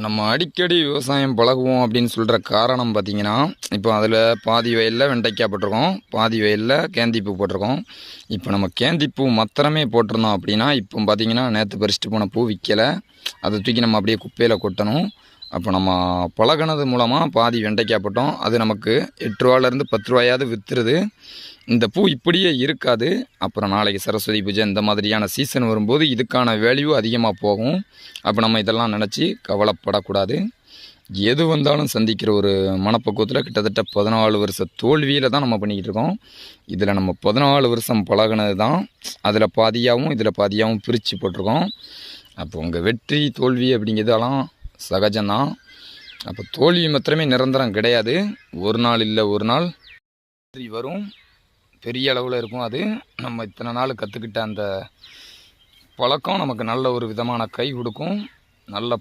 நம்ம அடிக்கடி விவசாயம் பழகுவோம் அப்படின்னு சொல்கிற காரணம் பார்த்திங்கன்னா, இப்போ அதில் பாதி வயலில் வெண்டைக்காய் போட்டிருக்கோம், பாதி வயலில் கேந்திப்பூ போட்டிருக்கோம். இப்போ நம்ம கேந்திப்பூ மாத்திரமே போட்டிருந்தோம் அப்படின்னா, இப்போ பார்த்திங்கன்னா நேற்று பறிச்சுட்டு போன பூ விற்கலை, அதை தூக்கி நம்ம அப்படியே குப்பையில் கொட்டணும். அப்போ நம்ம பழகினது மூலமாக பாதி வெண்டைக்காய் போட்டோம், அது நமக்கு 8 ரூபாலேருந்து 10 ரூபாயாவது விற்றுருது. இந்த பூ இப்படியே இருக்காது. அப்புறம் நாளைக்கு சரஸ்வதி பூஜை இந்த மாதிரியான சீசன் வரும்போது இதுக்கான வேல்யூ அதிகமாக போகும். அப்போ நம்ம இதெல்லாம் நினச்சி கவலைப்படக்கூடாது. எது வந்தாலும் சந்திக்கிற ஒரு மனப்பக்குவத்தில் கிட்டத்தட்ட 14 வருஷ தோல்வியில் தான் நம்ம பண்ணிக்கிட்டு இருக்கோம். இதில் நம்ம 14 வருஷம் பழகினது தான் அதில் பாதியாகவும் இதில் பாதியாகவும் பிரித்து போட்டிருக்கோம். அப்போ உங்கள் வெற்றி தோல்வி அப்படிங்கிறதெல்லாம் சகஜம்தான். அப்போ தோல்வி மாத்திரமே நிரந்தரம் கிடையாது. ஒரு நாள் இல்லை ஒரு நாள் வெற்றி வரும். பெரிய அளவில் இருக்கும். அது நம்ம இத்தனை நாள் கற்றுக்கிட்ட அந்த பழக்கம் நமக்கு நல்ல ஒரு விதமான கை கொடுக்கும். நல்ல